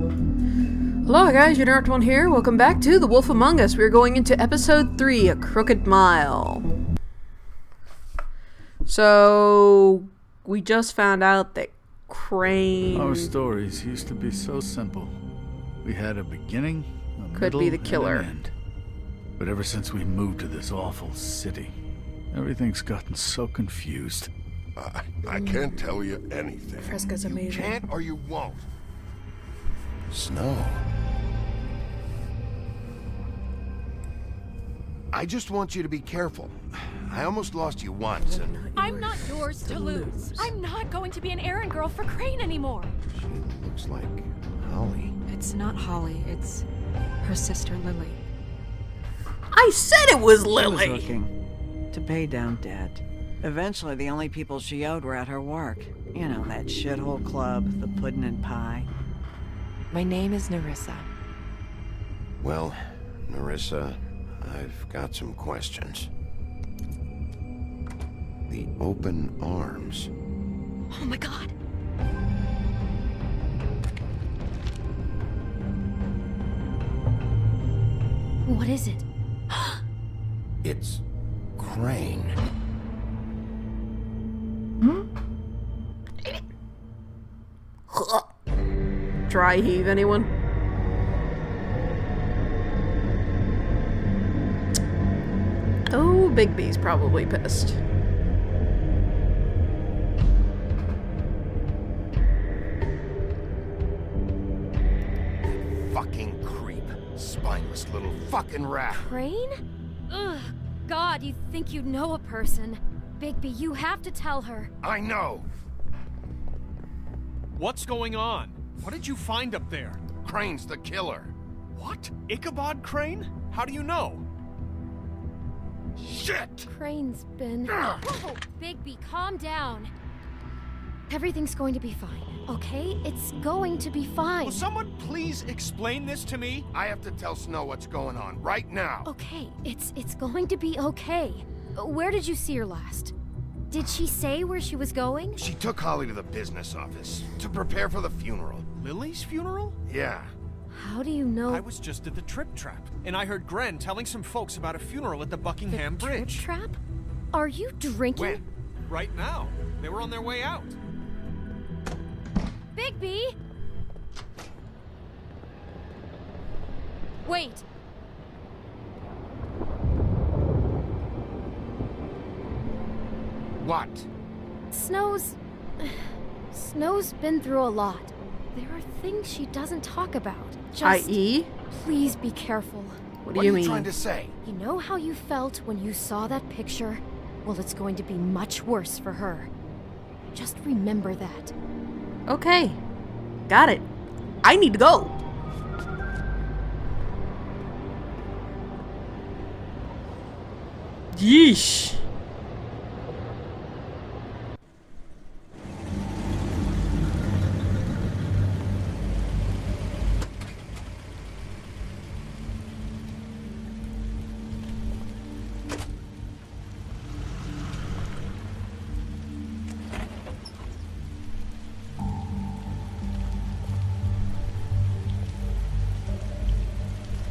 Hello guys, Unoraptormon here. Welcome back to The Wolf Among Us. We're going into episode 3, A Crooked Mile. So, we just found out that Crane Our stories used to be so simple. We had a beginning, a could be the middle, killer. and an end. But ever since we moved to this awful city, everything's gotten so confused. I can't tell you anything. Fresco's amazing. You can't or you won't. Snow. I just want you to be careful. I almost lost you once, and I'm not yours to lose. I'm not going to be an errand girl for Crane anymore. she looks like Holly. It's not Holly, it's her sister Lily. I said it was She was Lily! looking to pay down debt. Eventually, the only people she owed were at her work. You know, that shithole club, the pudding and pie. My name is Nerissa. Well, Nerissa, I've got some questions. The open arms. Oh my god. What is it? It's Crane. Dry heave, anyone? Oh, Big B's probably pissed. Fucking creep. Spineless little fucking rat. Crane? Ugh. God, you think you know a person. Bigby, you have to tell her. I know. What's going on? What did you find up there? Crane's the killer. What? Ichabod Crane? How do you know? Shit! Crane's been... Whoa, Bigby, calm down. Everything's going to be fine, okay? It's going to be fine. Will someone please explain this to me? I have to tell Snow what's going on right now. Okay, it's going to be okay. Where did you see her last? Did she say where she was going? She took Holly to the business office to prepare for the funeral. Lily's funeral? Yeah. How do you know? I was just at the Trip Trap, and I heard Gren telling some folks about a funeral at the Buckingham Bridge. Trip trap? Are you drinking? When? Right now. They were on their way out. Bigby! Wait. What? Snow's been through a lot. There are things she doesn't talk about. Just I.e.? please be careful. What do you mean? Trying to say? You know how you felt when you saw that picture? Well, it's going to be much worse for her. Just remember that. Okay. Got it. I need to go. Yeesh.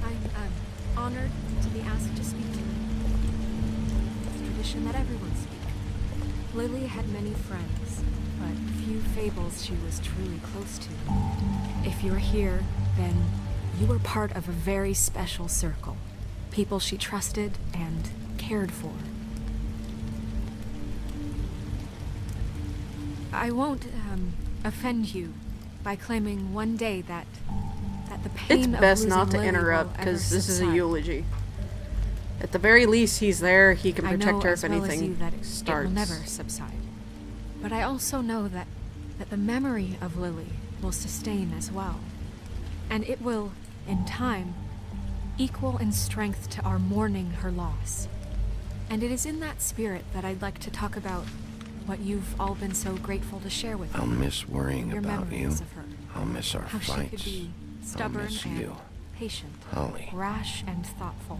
I'm honored to be asked to speak to you. It's tradition that everyone speak. Lily had many friends, but few fables she was truly close to. If you're here, then you were part of a very special circle. People she trusted and cared for. I won't, offend you by claiming one day that the pain It's of best losing not to Lily interrupt, will because ever this is a subside. eulogy. At the very least, he's there. He can I protect know her as if well as anything you that it starts. will never subside. But I also know that the memory of Lily will sustain as well. And it will, in time, equal in strength to our mourning her loss. And it is in that spirit that I'd like to talk about what you've all been so grateful to share with me. I'll miss worrying Your about you. memories of her. I'll miss our How fights. she could be stubborn miss and you. patient, Holly. rash and thoughtful.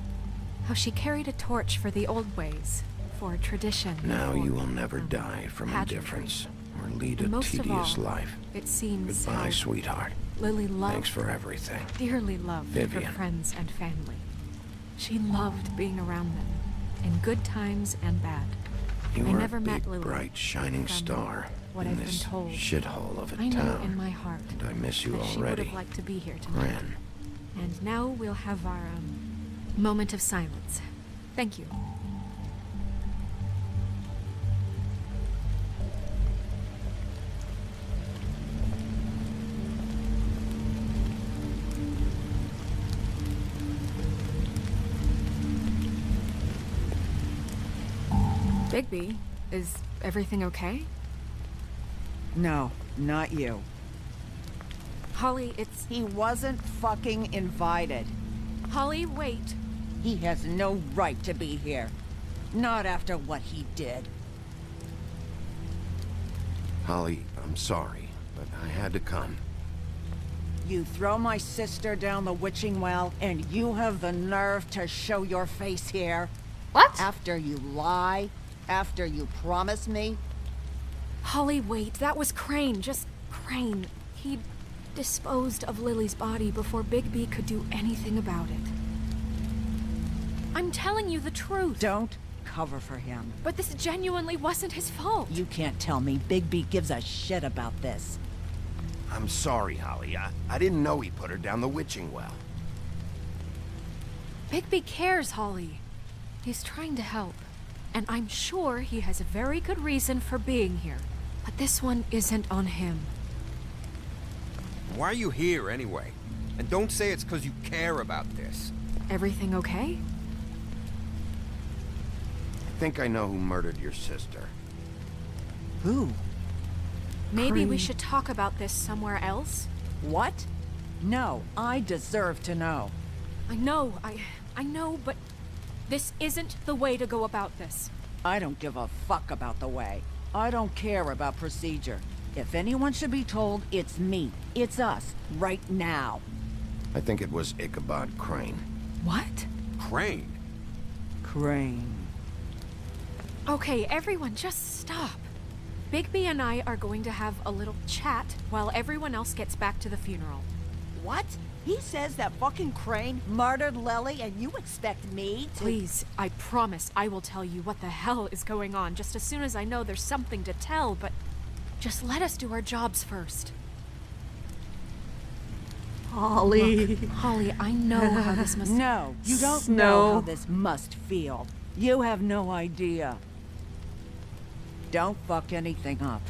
How she carried a torch for the old ways, for tradition. Now for, you will never die from pageantry. indifference or lead a And most of tedious all, life. It seems Goodbye, how sweetheart. Lily loved... Thanks for everything. Dearly loved Vivian. her friends and family. She loved being around them, in good times and bad. You I were never a met big, Lily. bright, shining From star what in I've been this told. shithole of a I know town. in my heart And I miss you that she would already. have liked to be here tonight. Gran. And now we'll have our, moment of silence. Thank you. Bigby, is everything okay? No, not you. Holly, it's... He wasn't fucking invited. Holly, wait. He has no right to be here. Not after what he did. Holly, I'm sorry, but I had to come. You throw my sister down the witching well, and you have the nerve to show your face here? What? After you lie? After you promise me? Holly, wait. That was Crane. Just Crane. He disposed of Lily's body before Bigby could do anything about it. I'm telling you the truth. Don't cover for him. But this genuinely wasn't his fault. You can't tell me Bigby gives a shit about this. I'm sorry, Holly. I didn't know he put her down the witching well. Bigby cares, Holly. He's trying to help. And I'm sure he has a very good reason for being here. But this one isn't on him. Why are you here, anyway? And don't say it's because you care about this. Everything okay? I think I know who murdered your sister. Who? Maybe we Crane. should talk about this somewhere else? What? No, I deserve to know. I know, but this isn't the way to go about this. I don't give a fuck about the way. I don't care about procedure. If anyone should be told, it's me. It's us, right now. I think it was Ichabod Crane. What? Crane? Crane. Okay, everyone, just stop. Bigby and I are going to have a little chat while everyone else gets back to the funeral. What? He says that fucking Crane murdered Lily and you expect me to— Please, I promise I will tell you what the hell is going on just as soon as I know there's something to tell, but just let us do our jobs first. Holly. Look, Holly, I know how this must... No, you don't Snow. know how this must feel. You have no idea. Don't fuck anything up.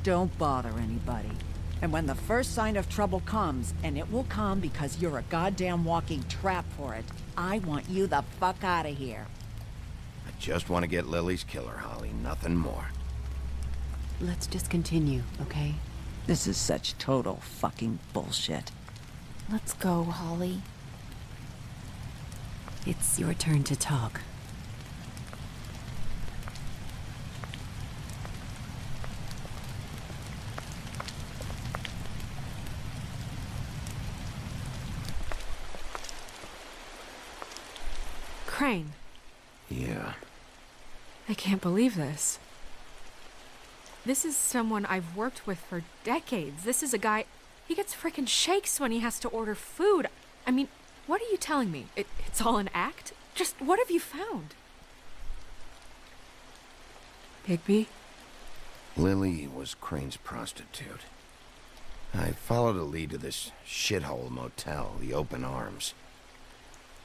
Don't bother anybody. And when the first sign of trouble comes, and it will come because you're a goddamn walking trap for it, I want you the fuck out of here. I just want to get Lily's killer, Holly. Nothing more. Let's just continue, okay? This is such total fucking bullshit. Let's go, Holly. It's your turn to talk. Crane, Yeah. I can't believe this. This is someone I've worked with for decades. This is a guy... He gets frickin' shakes when he has to order food. I mean, what are you telling me? It's all an act? Just what have you found? Bigby? Lily was Crane's prostitute. I followed a lead to this shithole motel, the Open Arms.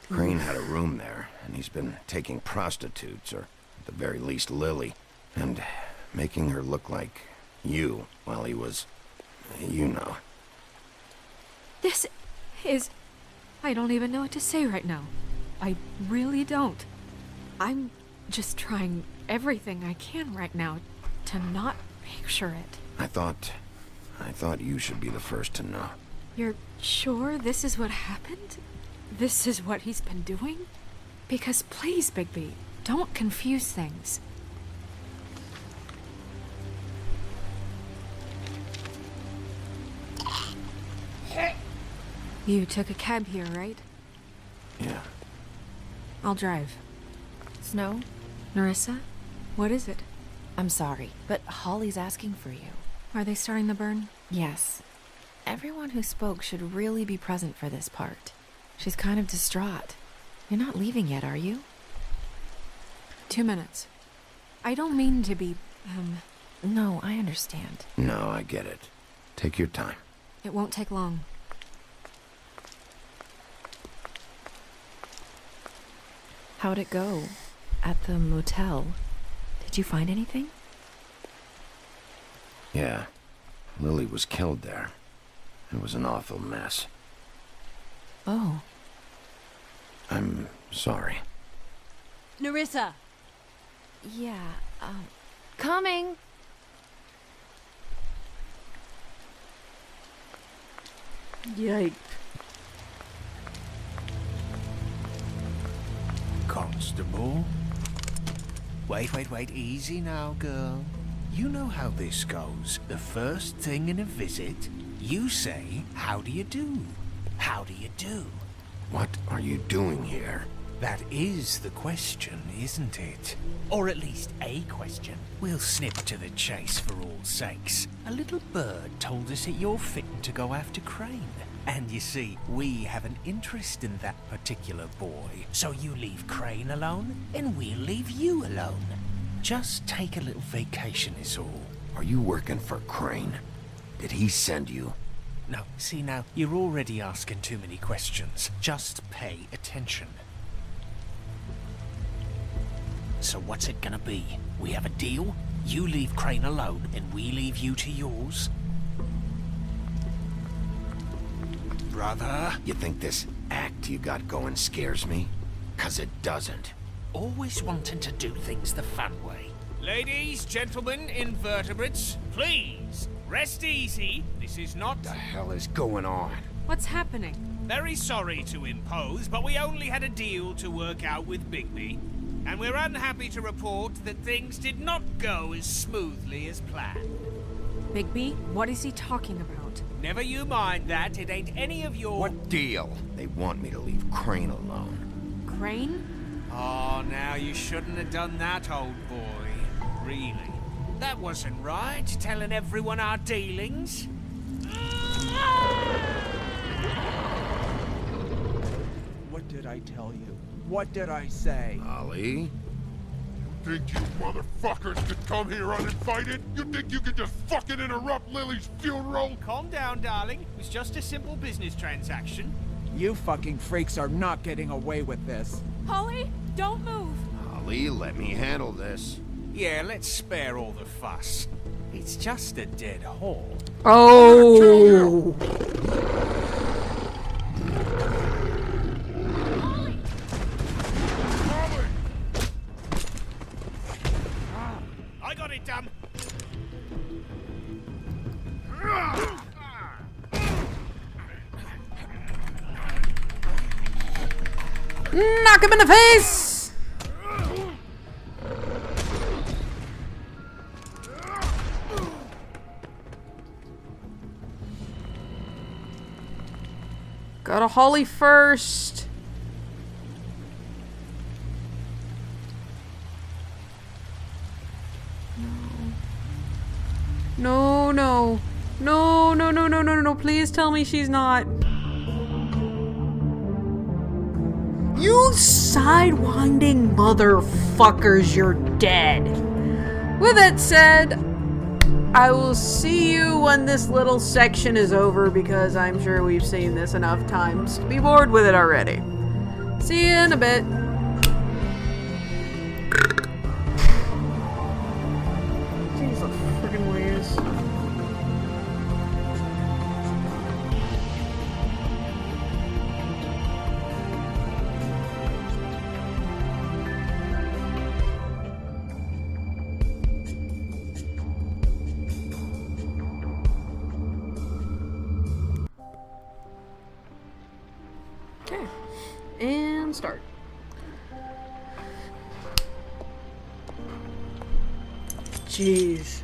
Crane had a room there, and he's been taking prostitutes, or at the very least Lily, and making her look like you while he was... you know. This is... I don't even know what to say right now. I really don't. I'm just trying everything I can right now to not picture it. I thought you should be the first to know. You're sure this is what happened? This is what he's been doing? Because please, Bigby, don't confuse things. You took a cab here, right? Yeah. I'll drive. Snow, Narissa? What is it? I'm sorry, but Holly's asking for you. Are they starting the burn? Yes. Everyone who spoke should really be present for this part. She's kind of distraught. You're not leaving yet, are you? 2 minutes. I don't mean to be, No, I understand. No, I get it. Take your time. It won't take long. How'd it go? At the motel? Did you find anything? Yeah. Lily was killed there. It was an awful mess. Oh. I'm sorry. Nerissa! Yeah, Coming! Yikes. Constable? Wait, easy now, girl. You know how this goes. The first thing in a visit, you say, how do you do? How do you do? What are you doing here? That is the question, isn't it? Or at least a question. We'll snip to the chase for all sakes. A little bird told us that you're fitting to go after Crane. And you see, we have an interest in that particular boy. So you leave Crane alone, and we'll leave you alone. Just take a little vacation is all. Are you working for Crane? Did he send you? No, see now, you're already asking too many questions. Just pay attention. So what's it gonna be? We have a deal? You leave Crane alone, and we leave you to yours? Brother? You think this act you got going scares me? 'Cause it doesn't. Always wanting to do things the fun way. Ladies, gentlemen, invertebrates, please, rest easy. This is not... What the hell is going on? What's happening? Very sorry to impose, but we only had a deal to work out with Bigby. And we're unhappy to report that things did not go as smoothly as planned. Bigby, what is he talking about? Never you mind that, it ain't any of your... What deal? They want me to leave Crane alone. Crane? Oh, now you shouldn't have done that, old boy. Really. That wasn't right, telling everyone our dealings. What did I tell you? What did I say? Ollie? Think you motherfuckers could come here uninvited? You think you could just fucking interrupt Lily's funeral? Calm down, darling. It was just a simple business transaction. You fucking freaks are not getting away with this. Holly, don't move! Ollie, let me handle this. Yeah, let's spare all the fuss. It's just a dead hole. Oh! I got it, damn. Knock him in the face! Gotta Holly first. No, no. No, no, no, no, no, no, no. Please tell me she's not. You sidewinding motherfuckers, you're dead. With that said, I will see you when this little section is over because I'm sure we've seen this enough times to be bored with it already. See you in a bit. Jeez, the friggin' ways. Okay, and start. Jeez.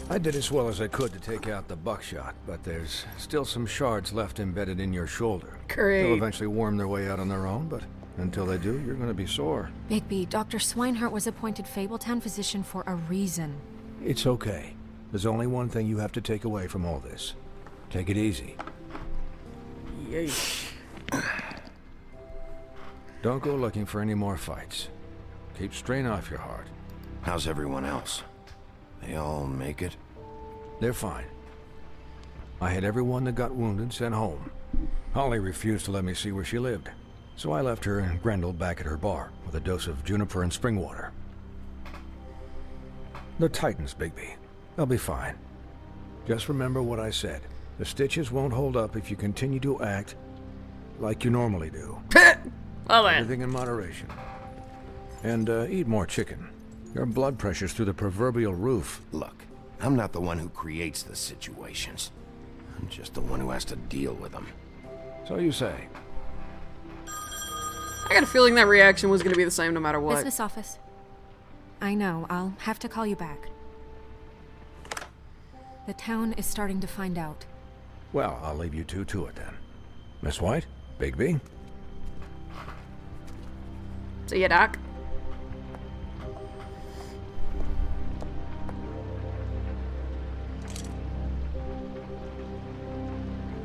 I did as well as I could to take out the buckshot, but there's still some shards left embedded in your shoulder. Great. They'll eventually worm their way out on their own, but until they do, you're gonna be sore. Bigby, Dr. Swinehart was appointed Fabletown physician for a reason. It's okay. There's only one thing you have to take away from all this. Take it easy. Yeesh. Don't go looking for any more fights. Keep strain off your heart. How's everyone else? They all make it? They're fine. I had everyone that got wounded sent home. Holly refused to let me see where she lived, so I left her and Grendel back at her bar with a dose of juniper and spring water. The Titans, Bigby. They'll be fine. Just remember what I said. The stitches won't hold up if you continue to act like you normally do. Well then. Everything in moderation. And eat more chicken. Your blood pressure's through the proverbial roof. Look, I'm not the one who creates the situations. I'm just the one who has to deal with them. So you say. I got a feeling that reaction was going to be the same no matter what. Business office. I know, I'll have to call you back. The town is starting to find out. Well, I'll leave you two to it then. Miss White? Bigby? See ya, Doc.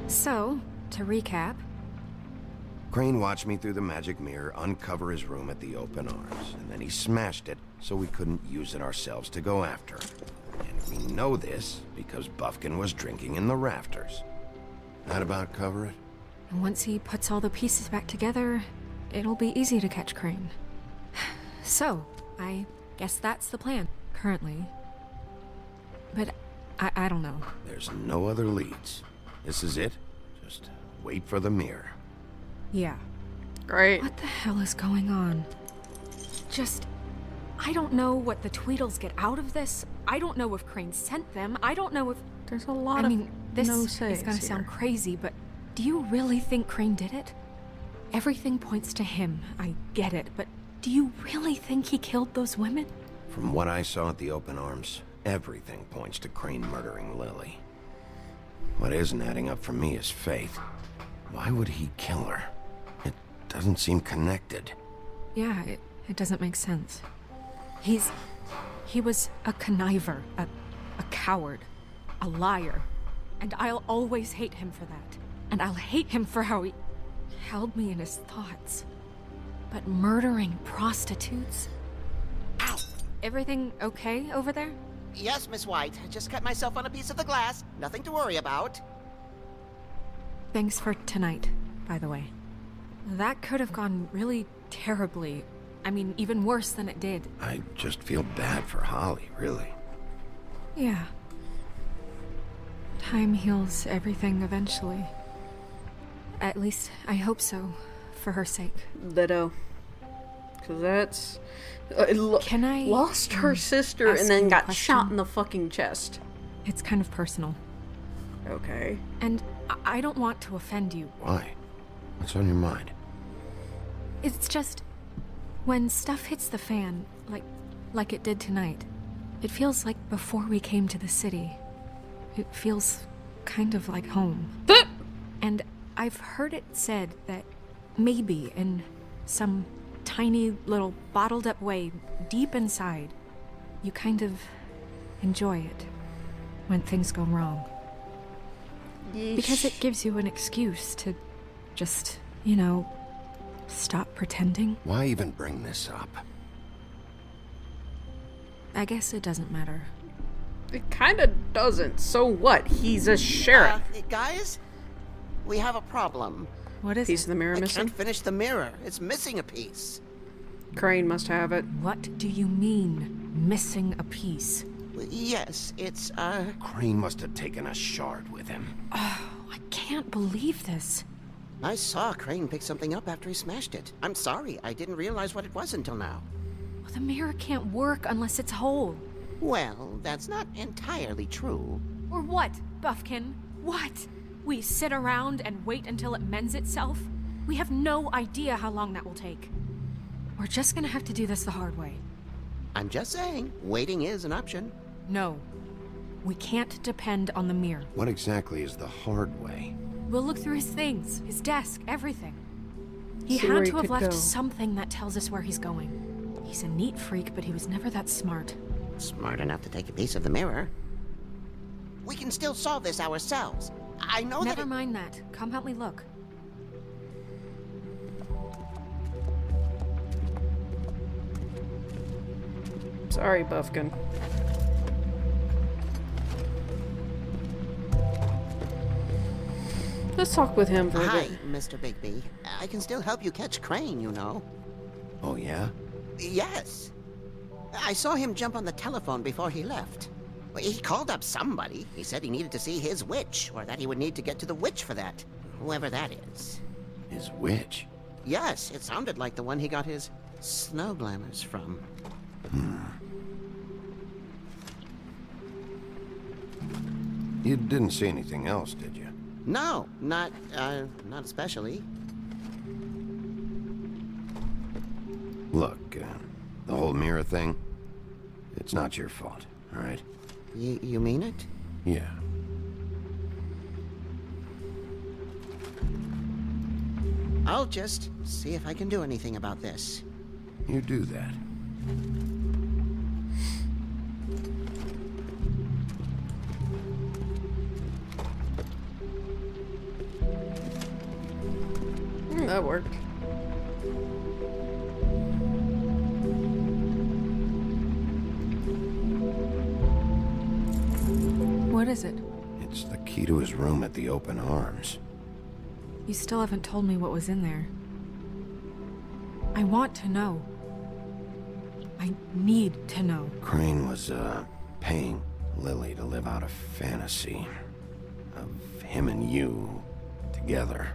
So, to recap... Crane watched me through the magic mirror uncover his room at the open arms, and then he smashed it so we couldn't use it ourselves to go after him. And we know this because Buffkin was drinking in the rafters. That about cover it? And once he puts all the pieces back together, it'll be easy to catch Crane. So, I guess that's the plan, currently. But I don't know. There's no other leads. This is it. Just wait for the mirror. Yeah. Great. What the hell is going on? I don't know what the Tweedles get out of this. I don't know if Crane sent them. I don't know if... There's a lot of this no is says gonna here. sound crazy, but do you really think Crane did it? Everything points to him. I get it, but do you really think he killed those women? From what I saw at the open arms, everything points to Crane murdering Lily. What isn't adding up for me is Faith. Why would he kill her? It doesn't seem connected. Yeah, it doesn't make sense. He was a conniver, a coward, a liar. And I'll always hate him for that. And I'll hate him for how he held me in his thoughts. But murdering prostitutes? Ow! Everything okay over there? Yes, Miss White. I just cut myself on a piece of the glass. Nothing to worry about. Thanks for tonight, by the way. That could have gone really terribly. I mean, even worse than it did. I just feel bad for Holly, really. Yeah. Time heals everything eventually. At least, I hope so, for her sake. Ditto. Because that's... Can I... Lost her sister ask and then you a got question? shot in the fucking chest. It's kind of personal. Okay. And I don't want to offend you. Why? What's on your mind? It's just... when stuff hits the fan, like it did tonight, it feels like before we came to the city. It feels kind of like home. And I've heard it said that maybe in some tiny little bottled up way deep inside, you kind of enjoy it when things go wrong. Yeesh. Because it gives you an excuse to just, stop pretending. Why even bring this up? I guess it doesn't matter. It kind of doesn't. So what? He's a sheriff. Guys, we have a problem. What is Piece of the mirror I missing? can't finish the mirror. It's missing a piece. Crane must have it. What do you mean, missing a piece? Yes, it's, Crane must have taken a shard with him. Oh, I can't believe this. I saw Crane pick something up after he smashed it. I'm sorry, I didn't realize what it was until now. Well, the mirror can't work unless it's whole. Well, that's not entirely true. Or what, Buffkin? What? We sit around and wait until it mends itself? We have no idea how long that will take. We're just gonna have to do this the hard way. I'm just saying, waiting is an option. No. We can't depend on the mirror. What exactly is the hard way? We'll look through his things, his desk, everything. He See where had he to have could left go. something that tells us where he's going. He's a neat freak, but he was never that smart. Smart enough to take a piece of the mirror. We can still solve this ourselves. I know Never mind that. Come help me look. Sorry, Buffkin. Let's talk with him for a Hi, bit. Mr. Bigby. I can still help you catch Crane, you know. Oh, yeah? Yes. I saw him jump on the telephone before he left. He called up somebody. He said he needed to see his witch, or that he would need to get to the witch for that. Whoever that is. His witch? Yes, it sounded like the one he got his snow glamours from. You didn't see anything else, did you? No, not especially. Look, the whole mirror thing, it's not your fault, all right? You mean it? Yeah. I'll just see if I can do anything about this. You do that. That worked. What is it? It's the key to his room at the Open Arms. You still haven't told me what was in there. I want to know. I need to know. Crane was, paying Lily to live out a fantasy of him and you together.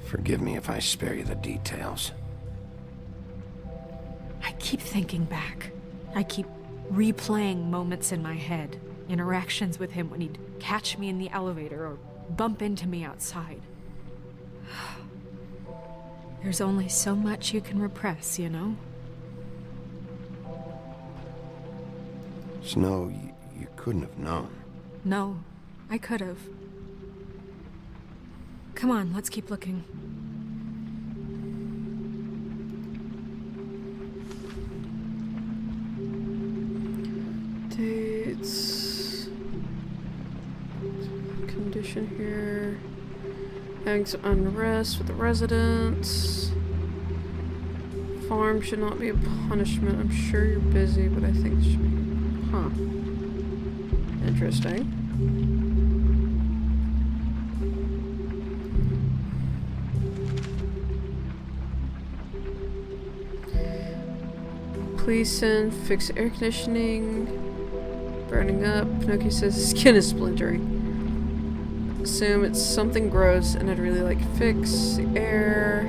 Forgive me if I spare you the details. I keep thinking back. I keep replaying moments in my head. Interactions with him when he'd catch me in the elevator or bump into me outside. There's only so much you can repress, you know? Snow, you couldn't have known. No, I could have. Come on, let's keep looking. Dates. Condition here. Having some unrest with the residents. Farm should not be a punishment. I'm sure you're busy, but I think it should be. Huh. Interesting. Please send, fix air conditioning. Burning up. Pinocchio says his skin is splintering. Assume it's something gross, and I'd really like fix the air.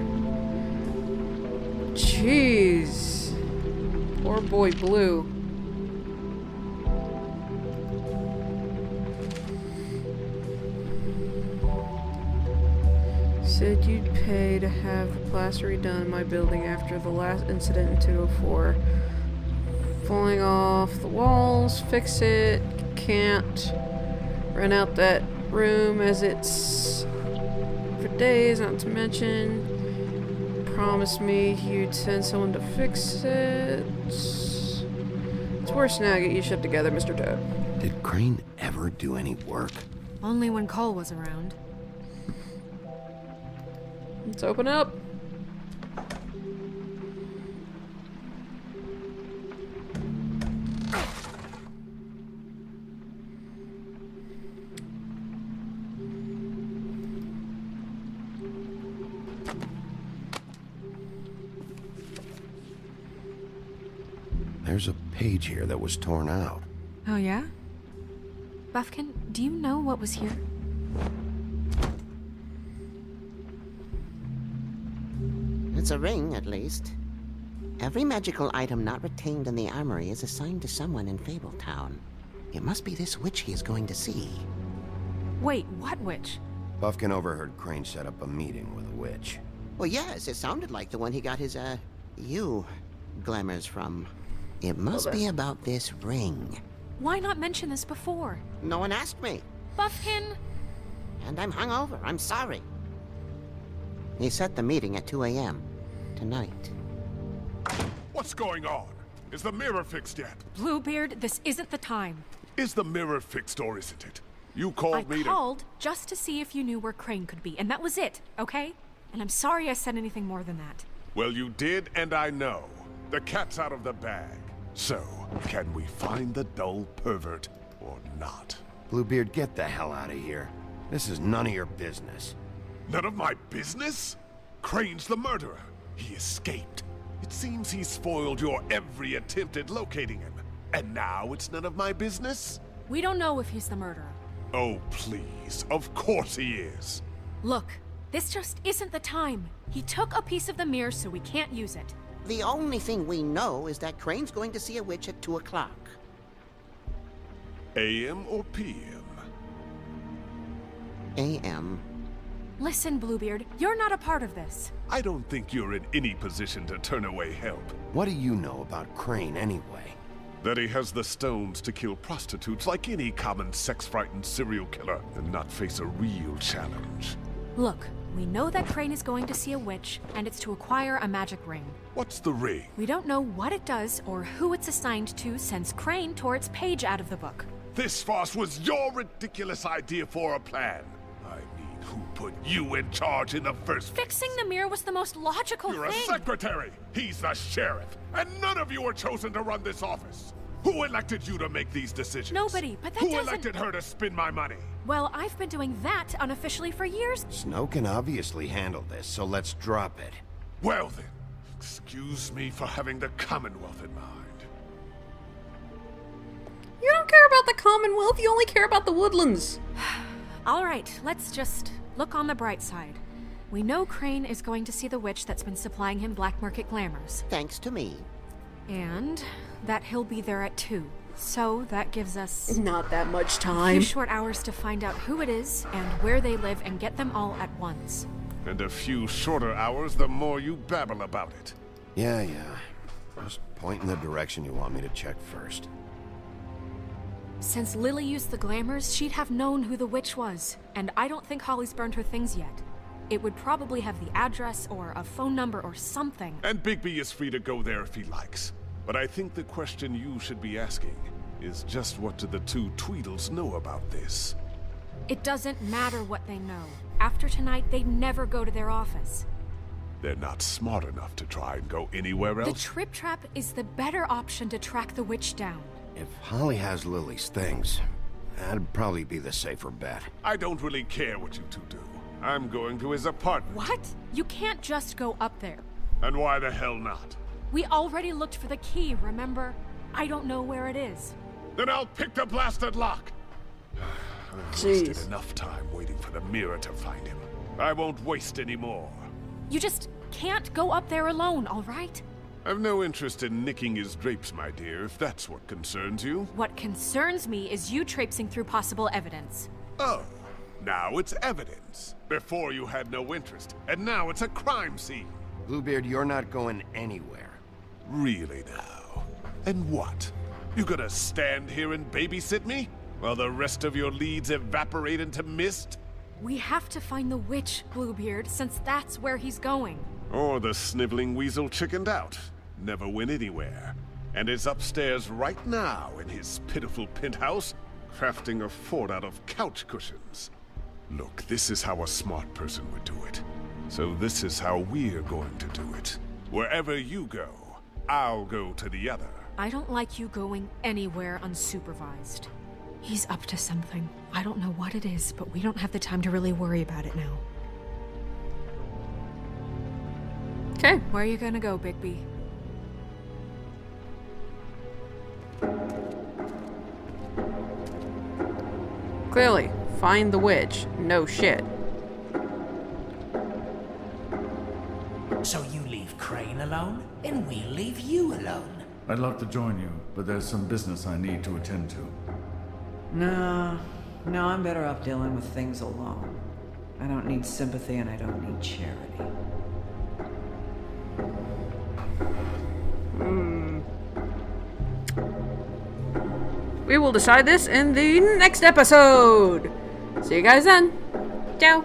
Jeez. Poor boy Blue. Said you'd pay to have the plaster redone in my building after the last incident in 204. Falling off the walls, fix it. Can't rent out that room as it's for days, not to mention promise me you'd send someone to fix it. It's worse now. Get you shit together, Mr. Toad. Did Crane ever do any work? Only when Cole was around. Let's open up. There's a page here that was torn out. Oh, yeah? Buffkin, do you know what was here? It's a ring, at least. Every magical item not retained in the armory is assigned to someone in Fabletown. It must be this witch he is going to see. Wait, what witch? Buffkin overheard Crane set up a meeting with a witch. Well, yes, it sounded like the one he got his, glamours from. It must be about this ring. Why not mention this before? No one asked me. Buffkin! And I'm hungover. I'm sorry. He set the meeting at 2 a.m. tonight. What's going on? Is the mirror fixed yet? Bluebeard, this isn't the time. Is the mirror fixed or isn't it? You called me I called just to see if you knew where Crane could be, and that was it, okay? And I'm sorry I said anything more than that. Well, you did, and I know. The cat's out of the bag. So, can we find the dull pervert or not? Bluebeard, get the hell out of here. This is none of your business. None of my business? Crane's the murderer. He escaped. It seems he spoiled your every attempt at locating him. And now it's none of my business? We don't know if he's the murderer. Oh, please. Of course he is. Look, this just isn't the time. He took a piece of the mirror, so we can't use it. The only thing we know is that Crane's going to see a witch at 2 o'clock. AM or PM? AM. Listen, Bluebeard, you're not a part of this. I don't think you're in any position to turn away help. What do you know about Crane anyway? That he has the stones to kill prostitutes like any common sex-frightened serial killer and not face a real challenge. Look, we know that Crane is going to see a witch, and it's to acquire a magic ring. What's the ring? We don't know what it does or who it's assigned to since Crane tore its page out of the book. This farce was your ridiculous idea for a plan. I mean, who put you in charge in the first place? Fixing the mirror was the most logical You're thing. a secretary! He's the sheriff! And none of you were chosen to run this office! Who elected you to make these decisions? Nobody, but that Who doesn't... elected her to spend my money? Well, I've been doing that unofficially for years. Snow can obviously handle this, so let's drop it. Well then, excuse me for having the Commonwealth in mind. You don't care about the Commonwealth, you only care about the Woodlands. All right, let's just look on the bright side. We know Crane is going to see the witch that's been supplying him black market glamours. Thanks to me. And that he'll be there at 2. So that gives us... Not that much a time. few short hours to find out who it is and where they live and get them all at once. And a few shorter hours, the more you babble about it. Yeah. Just point in the direction you want me to check first. Since Lily used the glamours, she'd have known who the witch was. And I don't think Holly's burned her things yet. It would probably have the address or a phone number or something. And Bigby is free to go there if he likes. But I think the question you should be asking is just what do the two Tweedles know about this? It doesn't matter what they know. After tonight, they'd never go to their office. They're not smart enough to try and go anywhere else. The Trip Trap is the better option to track the witch down. If Holly has Lily's things, that'd probably be the safer bet. I don't really care what you two do. I'm going to his apartment. What? You can't just go up there. And why the hell not? We already looked for the key, remember? I don't know where it is. Then I'll pick the blasted lock. I've wasted enough time waiting for the mirror to find him. I won't waste any more. You just can't go up there alone, all right? I've no interest in nicking his drapes, my dear, if that's what concerns you. What concerns me is you traipsing through possible evidence. Oh, now it's evidence. Before you had no interest, and now it's a crime scene. Bluebeard, you're not going anywhere. Really now? And what? You gonna stand here and babysit me? While the rest of your leads evaporate into mist? We have to find the witch, Bluebeard, since that's where he's going. Or the sniveling weasel chickened out. Never went anywhere. And is upstairs right now in his pitiful penthouse, crafting a fort out of couch cushions. Look, this is how a smart person would do it. So this is how we're going to do it. Wherever you go, I'll go to the other. I don't like you going anywhere unsupervised. He's up to something. I don't know what it is, but we don't have the time to really worry about it now. Okay. Where are you gonna go, Bigby? Clearly, find the witch. No shit. So you leave Crane alone, and we'll leave you alone. I'd love to join you, but there's some business I need to attend to. No, I'm better off dealing with things alone. I don't need sympathy and I don't need charity. We will decide this in the next episode. See you guys then. Ciao.